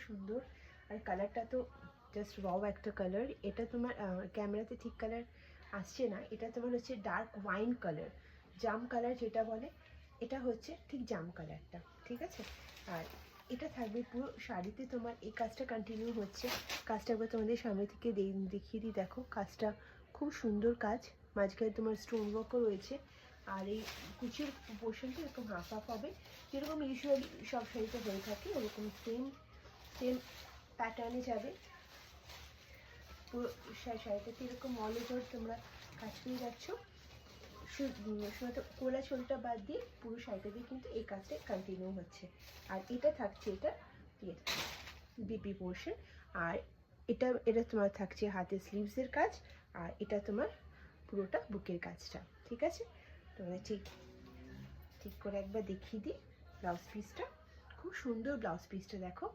সুন্দর। আর কালারটা তো জাস্ট ওয়াও একটা কালার। এটা তোমার ক্যামেরাতে ঠিক কালার আসছে না, এটা তোমার হচ্ছে ডার্ক ওয়াইন কালার, জাম কালার যেটা বলে, এটা হচ্ছে ঠিক জাম কালারটা, ঠিক আছে। আর এটা থাকবে পুরো শাড়িতে, তোমার এই কাজটা কন্টিনিউ হচ্ছে। কাজটা একবার তোমাদের সামনে থেকে দেখিয়ে দিই, দেখো কাজটা খুব সুন্দর কাজ, মাঝখানে তোমার স্টোন ওয়ার্কও রয়েছে। আর এই কুচির পোর্শনটা এরকম হাফ হাফ হবে, যেরকম ইউজুয়ালি সব শাড়িতে হয়ে থাকে, ওরকম সেম সেম প্যাটার্নে যাবে পুরো শাড়িটাতে। এরকম অল ওভার তোমরা কাজ পেয়ে যাচ্ছ, শুধু কোলা ছোলটা বাদ দিয়ে পুরো শাড়িটা দিয়ে কিন্তু এই কাজটা কন্টিনিউ হচ্ছে। আর এটা থাকছে, এটা বিপি পোর্শন। আর এটা এটা তোমার থাকছে হাতের স্লিভসের কাজ, আর এটা তোমার পুরোটা বুকের কাজটা, ঠিক আছে। তোমরা ঠিক ঠিক করে একবার দেখিয়ে দিই ব্লাউজ পিসটা, খুব সুন্দর ব্লাউজ পিসটা দেখো।